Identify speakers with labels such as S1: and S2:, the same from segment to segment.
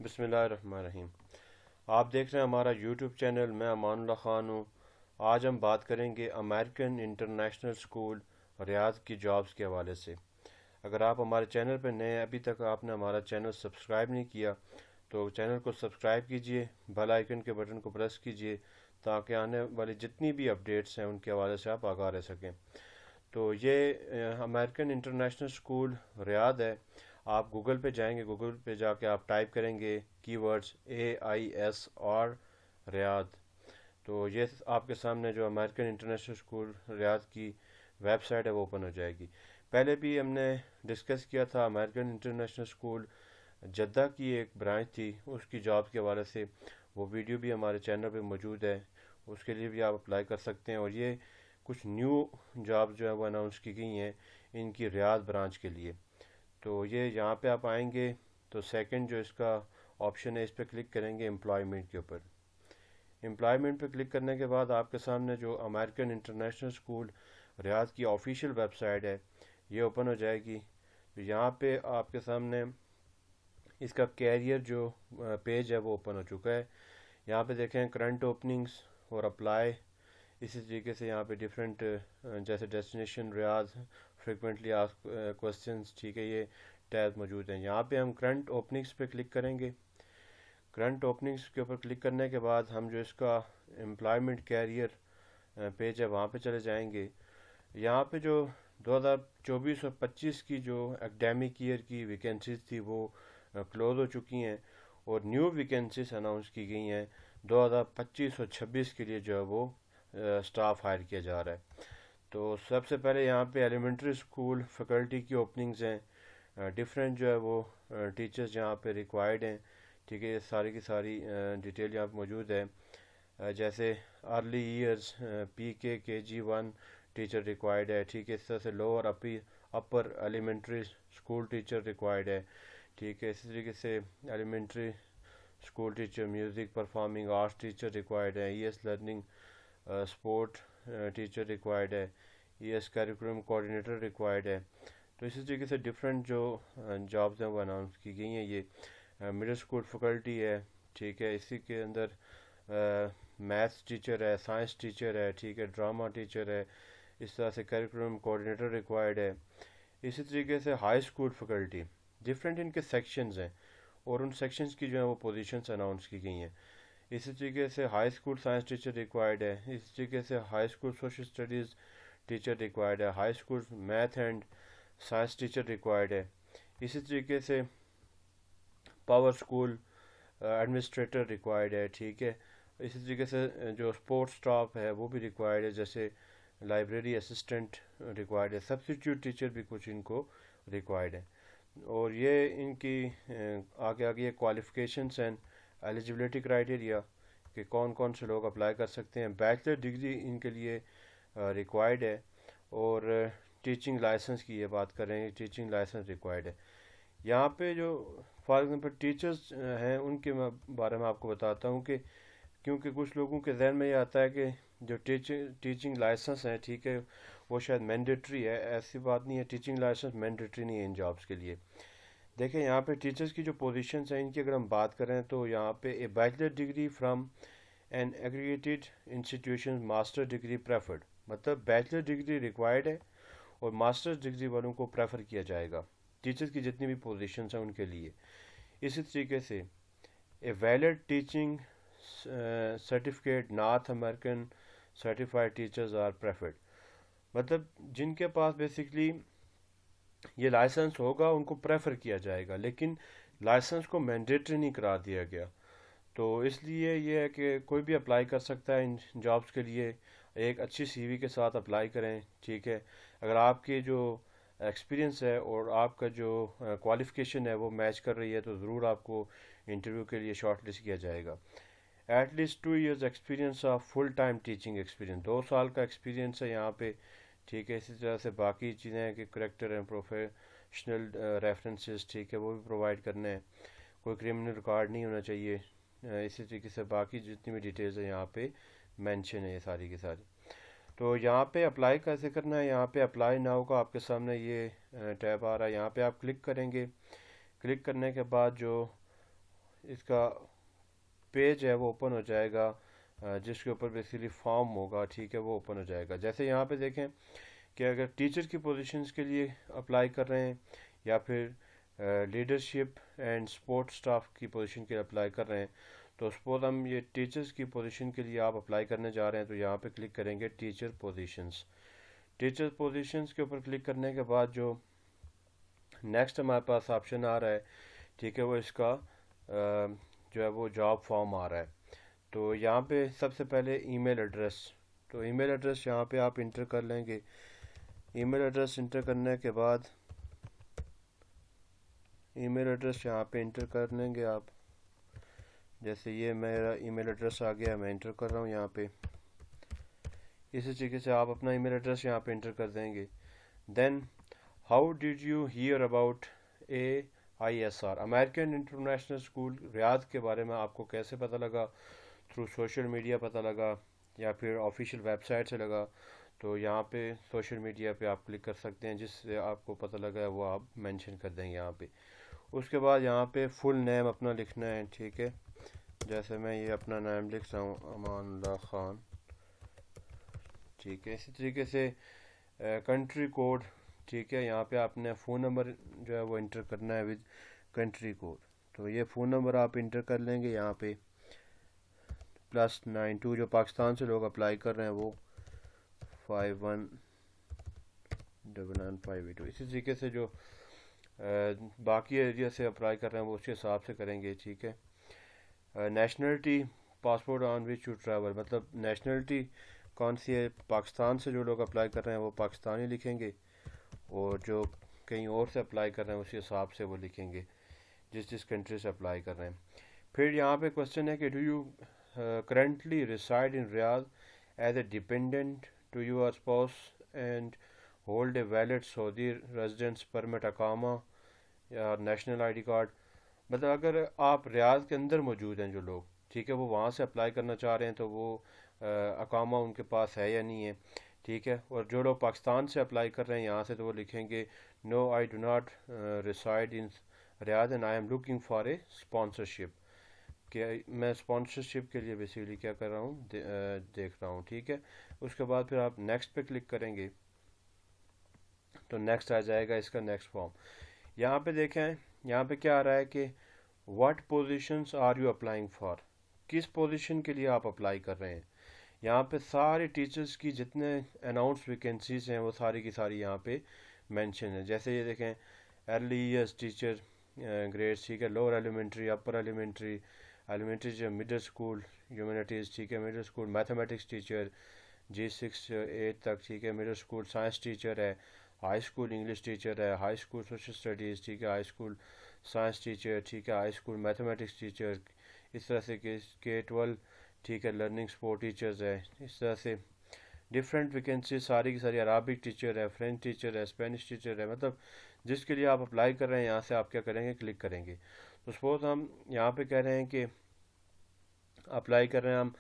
S1: बिस्मिल्लाहिर्रहमानिर्रहीम। आप देख रहे हैं हमारा यूट्यूब चैनल। मैं अमानुल्लाह ख़ान हूँ। आज हम बात करेंगे अमेरिकन इंटरनेशनल स्कूल रियाद की जॉब्स के हवाले से। अगर आप हमारे चैनल पर नए हैं, अभी तक आपने हमारा चैनल सब्सक्राइब नहीं किया तो चैनल को सब्सक्राइब कीजिए, बेल आइकन के बटन को प्रेस कीजिए ताकि आने वाली जितनी भी अपडेट्स हैं उनके हवाले से आप आगाह रह सकें। तो ये अमेरिकन इंटरनेशनल स्कूल रियाद है। आप गूगल पे जाएंगे, गूगल पे जाके आप टाइप करेंगे कीवर्ड्स AISR रियाद, तो ये आपके सामने जो अमेरिकन इंटरनेशनल स्कूल रियाद की वेबसाइट है वो ओपन हो जाएगी। पहले भी हमने डिस्कस किया था अमेरिकन इंटरनेशनल स्कूल जद्दा की एक ब्रांच थी, उसकी जॉब के हवाले से वो वीडियो भी हमारे चैनल पे मौजूद है। उसके लिए भी आप अप्लाई कर सकते हैं। और ये कुछ न्यू जॉब जो है वो अनाउंस की गई हैं इनकी रियाद ब्रांच के लिए। तो ये यहाँ पे आप आएंगे तो सेकंड जो इसका ऑप्शन है इस पर क्लिक करेंगे एम्प्लॉयमेंट के ऊपर। एम्प्लॉयमेंट पे क्लिक करने के बाद आपके सामने जो अमेरिकन इंटरनेशनल स्कूल रियाद की ऑफिशियल वेबसाइट है ये ओपन हो जाएगी। तो यहाँ पे आपके सामने इसका कैरियर जो पेज है वो ओपन हो चुका है। यहाँ पे देखें करंट ओपनिंग्स और अप्लाई। इसी तरीके से यहाँ पे डिफरेंट जैसे destination Riyadh, frequently asked questions, ठीक है, ये टैब मौजूद हैं। यहाँ पे हम करंट ओपनिंग्स पे क्लिक करेंगे। करंट ओपनिंग्स के ऊपर क्लिक करने के बाद हम जो इसका एम्प्लॉयमेंट कैरियर पेज है वहाँ पे चले जाएंगे। यहाँ पे जो 2024 और 25 की जो एकेडमिक ईयर की वैकेंसीज थी वो क्लोज हो चुकी हैं और न्यू वैकेंसीज अनाउंस की गई हैं 2025 और 26 के लिए जो है वो स्टाफ हायर किया जा रहा है। तो सबसे पहले यहाँ पे एलिमेंट्री स्कूल फैकल्टी की ओपनिंग्स हैं। डिफरेंट जो है वो टीचर्स यहाँ पे रिक्वायर्ड हैं। ठीक है, ये सारी की सारी डिटेल यहाँ पे मौजूद है। जैसे early years PK KG1 teacher required है। ठीक है, इस तरह से lower upper elementary school teacher required है। ठीक है, इसी तरीके से elementary school teacher, music performing arts teacher required है। ES learning support teacher required है। ES करिकुलम कोऑर्डिनेटर रिक्वायर्ड है। तो इसी तरीके से डिफरेंट जो जॉब्स हैं वो अनाउंस की गई हैं। ये मिडिल स्कूल फैकल्टी है। ठीक है, इसी के अंदर मैथ्स टीचर है, साइंस टीचर है, ठीक है, ड्रामा टीचर है। इस तरह से करिकुलम कोऑर्डिनेटर रिक्वायर्ड है। इसी तरीके से हाई स्कूल फैकल्टी, डिफरेंट इनके सेक्शंस हैं और उन सेक्शंस की जो है वो पोजीशंस अनाउंस की गई हैं। इसी तरीके से high school science teacher required है। इसी तरीके से high school social studies teacher required है। High school math and science teacher required है। इसी तरीके से पावर स्कूल एडमिनिस्ट्रेटर रिक्वायर्ड है। ठीक है, इसी तरीके से जो स्पोर्ट्स स्टाफ है वो भी रिक्वायर्ड है, जैसे लाइब्रेरी असिस्टेंट रिक्वायर्ड है। सब्सिट्यूट टीचर भी कुछ इनको रिक्वायर्ड है। और ये इनकी आगे आगे क्वालिफिकेशंस एंड एलिजिबिलिटी क्राइटेरिया कि कौन कौन से लोग अप्लाई कर सकते हैं। बैचलर डिग्री इनके लिए रिक्वायर्ड है। और टीचिंग लाइसेंस की ये बात कर रहे हैं, टीचिंग लाइसेंस रिक्वायर्ड है। यहाँ पे जो फॉर एग्जांपल टीचर्स हैं उनके बारे में आपको बताता हूँ कि क्योंकि कुछ लोगों के जहन में ये आता है कि जो टीचिंग लाइसेंस है, ठीक है, वो शायद मैंडेटरी है। ऐसी बात नहीं है, टीचिंग लाइसेंस मैंडेटरी नहीं है इन जॉब्स के लिए। देखें यहाँ पे टीचर्स की जो पोजीशंस हैं इनकी अगर हम बात करें तो यहाँ पे a bachelor degree from an aggregated institution, master degree preferred, मतलब बैचलर डिग्री रिक्वायर्ड है और मास्टर्स डिग्री वालों को प्रेफर किया जाएगा टीचर्स की जितनी भी पोजीशंस हैं उनके लिए। इसी तरीके से a valid teaching certificate, North American certified teachers are preferred, मतलब जिनके पास बेसिकली ये लाइसेंस होगा उनको प्रेफर किया जाएगा, लेकिन लाइसेंस को मैंडेटरी नहीं करार दिया गया। तो इसलिए ये है कि कोई भी अप्लाई कर सकता है इन जॉब्स के लिए। एक अच्छी CV के साथ अप्लाई करें। ठीक है, अगर आपके जो एक्सपीरियंस है और आपका जो क्वालिफ़िकेशन है वो मैच कर रही है तो ज़रूर आपको इंटरव्यू के लिए शॉर्ट लिस्ट किया जाएगा। At least 2 years experience of full time teaching experience, 2 साल का एक्सपीरियंस है यहाँ पे। ठीक है, इसी तरह से बाकी चीज़ें हैं कि करेक्टर एंड प्रोफेशनल रेफरेंसेस, ठीक है, वो भी प्रोवाइड करने हैं। कोई क्रिमिनल रिकॉर्ड नहीं होना चाहिए। इसी तरीके से बाकी जितनी भी डिटेल्स है यहाँ पे मेंशन है ये सारी की सारी। तो यहाँ पे अप्लाई कैसे करना है, यहाँ पे अप्लाई नाउ का आपके सामने ये टैब आ रहा है, यहाँ पे आप क्लिक करेंगे। क्लिक करने के बाद जो इसका पेज है वो ओपन हो जाएगा, जिसके ऊपर बेसिकली फॉर्म होगा, ठीक है, वो ओपन हो जाएगा। जैसे यहाँ पे देखें कि अगर टीचर की पोजीशंस के लिए अप्लाई कर रहे हैं या फिर लीडरशिप एंड सपोर्ट स्टाफ की पोजीशन के लिए अप्लाई कर रहे हैं, तो सपोज हम ये टीचर्स की पोजीशन के लिए आप अप्लाई करने जा रहे हैं, तो यहाँ पे क्लिक करेंगे टीचर पोजीशंस। टीचर पोजीशंस के ऊपर क्लिक करने के बाद जो नेक्स्ट हमारे पास ऑप्शन आ रहा है, ठीक है, वो इसका जो है वो जॉब फॉर्म आ रहा है। तो यहाँ पे सबसे पहले ईमेल एड्रेस, तो ईमेल एड्रेस यहाँ पे आप इंटर कर लेंगे। ईमेल एड्रेस इंटर करने के बाद ईमेल एड्रेस यहाँ पे इंटर कर लेंगे आप। जैसे ये मेरा ईमेल एड्रेस आ गया, मैं इंटर कर रहा हूँ यहाँ पे। इसी तरीके से आप अपना ईमेल एड्रेस यहाँ पे इंटर कर देंगे। Then how did you hear about AISR, American International School Riyadh के बारे में आपको कैसे पता लगा? थ्रू सोशल मीडिया पता लगा या फिर ऑफिशियल वेबसाइट से लगा? तो यहाँ पे सोशल मीडिया पे आप क्लिक कर सकते हैं, जिससे आपको पता लगा है वो आप मेंशन कर देंगे यहाँ पे। उसके बाद यहाँ पे फुल नेम अपना लिखना है, ठीक है। जैसे मैं ये अपना नाम लिख रहा हूँ, अमानुल्लाह खान, ठीक है। इसी तरीके से कंट्री कोड, ठीक है, यहाँ पे आपने फ़ोन नंबर जो है वो इंटर करना है विद कंट्री कोड। तो ये फ़ोन नंबर आप इंटर कर लेंगे यहाँ पे, +92, जो पाकिस्तान से लोग अप्लाई कर रहे हैं वो 519958। इसी तरीके से जो बाकी एरिया से अप्लाई कर रहे हैं वो उसके हिसाब से करेंगे, ठीक है। Nationality, passport on which you travel, मतलब नेशनलिटी कौन सी है, पाकिस्तान से जो लोग अप्लाई कर रहे हैं वो पाकिस्तानी लिखेंगे, और जो कहीं और से अप्लाई कर रहे हैं उसी हिसाब से वो लिखेंगे जिस जिस कंट्री से अप्लाई कर रहे हैं। फिर यहाँ पे क्वेश्चन है कि do you currently reside in Riyadh as a dependent to your spouse and hold a valid Saudi residence permit, अकामा या नेशनल ID कार्ड। मतलब अगर आप रियाद के अंदर मौजूद हैं जो लोग, ठीक है, वो वहाँ से अप्लाई करना चाह रहे हैं, तो वो अकामा उनके पास है या नहीं है, ठीक है। और जो लोग पाकिस्तान से अप्लाई कर रहे हैं यहाँ से, तो वो लिखेंगे no I do not reside in Riyadh and I am looking for a sponsorship, कि मैं स्पॉन्सरशिप के लिए बेसिकली क्या कर रहा हूँ, देख रहा हूँ, ठीक है। उसके बाद फिर आप नेक्स्ट पे क्लिक करेंगे, तो नेक्स्ट आ जाएगा इसका नेक्स्ट फॉर्म। यहाँ पे देखें, यहाँ पे क्या आ रहा है कि what positions are you applying for, किस पोजीशन के लिए आप अप्लाई कर रहे हैं। यहाँ पे सारे टीचर्स की जितने अनाउंस वैकेंसीज हैं वो सारी की सारी यहाँ पे मेंशन है। जैसे ये देखें, अर्ली ईयर्स टीचर ग्रेड्स, ठीक है, लोअर एलिमेंट्री, अपर एलिमेंट्री, एलिमेंट्री जो मिडिल स्कूल ह्यूमैनिटीज़, ठीक है, middle school mathematics teacher G6 8 तक, ठीक है, मिडिल स्कूल साइंस टीचर है, हाई स्कूल इंग्लिश टीचर है, हाई स्कूल सोशल स्टडीज़, ठीक है, हाई स्कूल साइंस टीचर, ठीक है, हाई स्कूल मैथमेटिक्स टीचर, इस तरह से K12, ठीक है, लर्निंग सपोर्ट टीचर्स है। इस तरह से डिफरेंट वैकेंसी सारी की सारी, अराबिक टीचर है, फ्रेंच टीचर है, स्पेनिश टीचर है, मतलब जिसके लिए आप अप्लाई कर रहे हैं यहाँ से आप क्या करेंगे, क्लिक करेंगे। तो सपोज हम यहाँ पे कह रहे हैं कि अप्लाई कर रहे हैं हम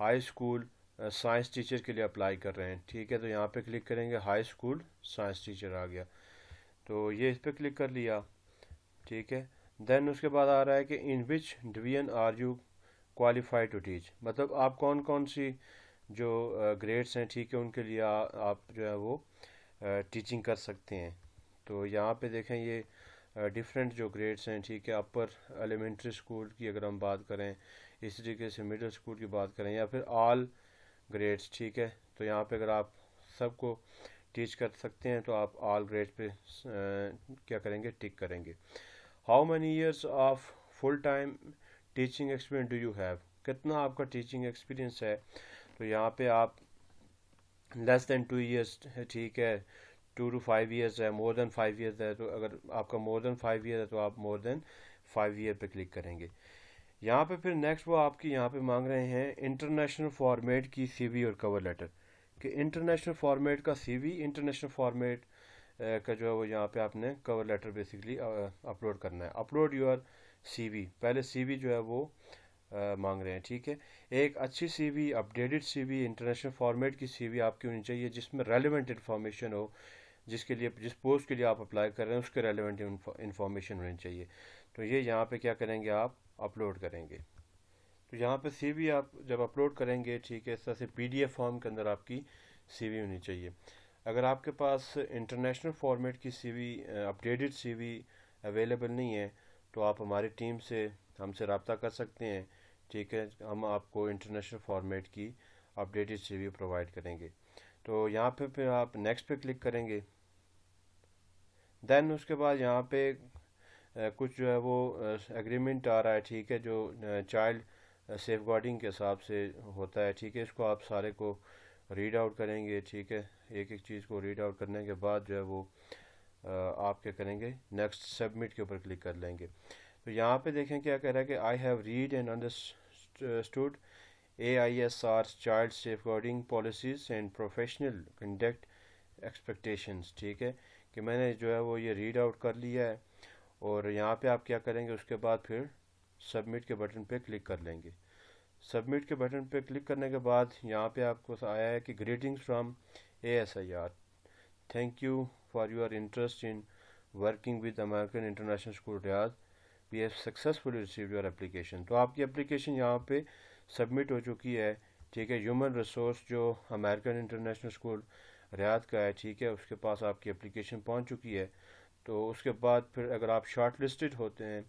S1: हाई स्कूल साइंस टीचर के लिए अप्लाई कर रहे हैं, ठीक है, तो यहाँ पे क्लिक करेंगे, हाई स्कूल साइंस टीचर आ गया, तो ये इस पर क्लिक कर लिया, ठीक है। देन उसके बाद आ रहा है कि in which division are you qualified to teach, मतलब आप कौन कौन सी जो ग्रेड्स हैं, ठीक है, उनके लिए आप जो है वो टीचिंग कर सकते हैं। तो यहाँ पे देखें ये डिफरेंट जो ग्रेड्स हैं, ठीक है, अपर एलिमेंट्री स्कूल की अगर हम बात करें, इस तरीके से मिडिल स्कूल की बात करें, या फिर ऑल ग्रेड्स, ठीक है। तो यहाँ पे अगर आप सबको टीच कर सकते हैं तो आप ऑल ग्रेड पे क्या करेंगे, टिक करेंगे। How many years of full time teaching experience do you have, कितना आपका टीचिंग एक्सपीरियंस है। तो यहाँ पे आप <2 years, ठीक है, 2 to 5 years है, मोर देन 5 years है, तो अगर आपका मोर देन 5 years है तो आप मोर देन 5 year पे क्लिक करेंगे। यहाँ पे फिर नेक्स्ट वो आपकी यहाँ पे मांग रहे हैं इंटरनेशनल फॉर्मेट की CV और कवर लेटर, कि इंटरनेशनल फॉर्मेट का CV, इंटरनेशनल फॉर्मेट का जो है वो यहाँ पे आपने कवर लेटर बेसिकली अपलोड करना है। अपलोड योर CV, पहले CV जो है वो मांग रहे हैं, ठीक है। एक अच्छी CV, updated CV, international format की CV आपकी होनी चाहिए जिसमें रेलिवेंट इन्फॉर्मेशन हो, जिसके लिए जिस पोस्ट के लिए आप अप्लाई कर रहे हैं उसके रेलिवेंट इन्फॉर्मेशन होनी चाहिए। तो ये यहाँ पे क्या करेंगे, आप अपलोड करेंगे। तो यहाँ पे सीवी आप जब अपलोड करेंगे, ठीक है, इस तरह से पीडीएफ फॉर्म के अंदर आपकी सीवी होनी चाहिए। अगर आपके पास इंटरनेशनल फॉर्मेट की सीवी, अपडेटेड सीवी अवेलेबल नहीं है, तो आप हमारी टीम से हमसे रब्ता कर सकते हैं, ठीक है, हम आपको इंटरनेशनल फॉर्मेट की अपडेटेड सीवी प्रोवाइड करेंगे। तो यहाँ पे फिर आप नेक्स्ट पे क्लिक करेंगे। देन उसके बाद यहाँ पे कुछ जो है वो एग्रीमेंट आ रहा है, ठीक है, जो चाइल्ड सेफ गार्डिंग के हिसाब से होता है, ठीक है, इसको आप सारे को रीड आउट करेंगे, ठीक है। एक एक चीज़ को रीड आउट करने के बाद जो है वो आप क्या करेंगे, नेक्स्ट सबमिट के ऊपर क्लिक कर लेंगे। तो यहाँ पे देखें क्या कह रहा है कि I have read and understood AISR child safeguarding policies and professional conduct expectations, ठीक है, कि मैंने जो है वो ये रीड आउट कर लिया है। और यहाँ पे आप क्या करेंगे, उसके बाद फिर सबमिट के बटन पे क्लिक कर लेंगे। सबमिट के बटन पे क्लिक करने के बाद यहाँ पे आपको आया है कि greetings from ASIR, thank you for your interest in working with American International School Riyadh, we have successfully received your application. तो आपकी एप्लीकेशन यहाँ पे सबमिट हो चुकी है, ठीक है। ह्यूमन रिसोर्स जो अमेरिकन इंटरनेशनल स्कूल रियाद का है, ठीक है, उसके पास आपकी एप्लीकेशन पहुँच चुकी है। तो उसके बाद फिर अगर आप शॉर्ट लिस्टेड होते हैं,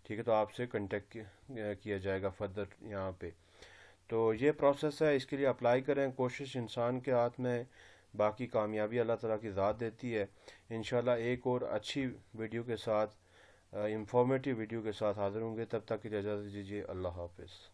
S1: ठीक है, तो आपसे कांटेक्ट किया जाएगा फर्दर यहाँ पे। तो ये प्रोसेस है, इसके लिए अप्लाई करें, कोशिश इंसान के हाथ में है, बाकी कामयाबी अल्लाह ताला की ज़ात देती है। इंशाल्लाह एक और अच्छी वीडियो के साथ, इंफॉर्मेटिव वीडियो के साथ हाज़िर होंगे। तब तक की इजाज़त दीजिए। अल्लाह हाफ़िज़।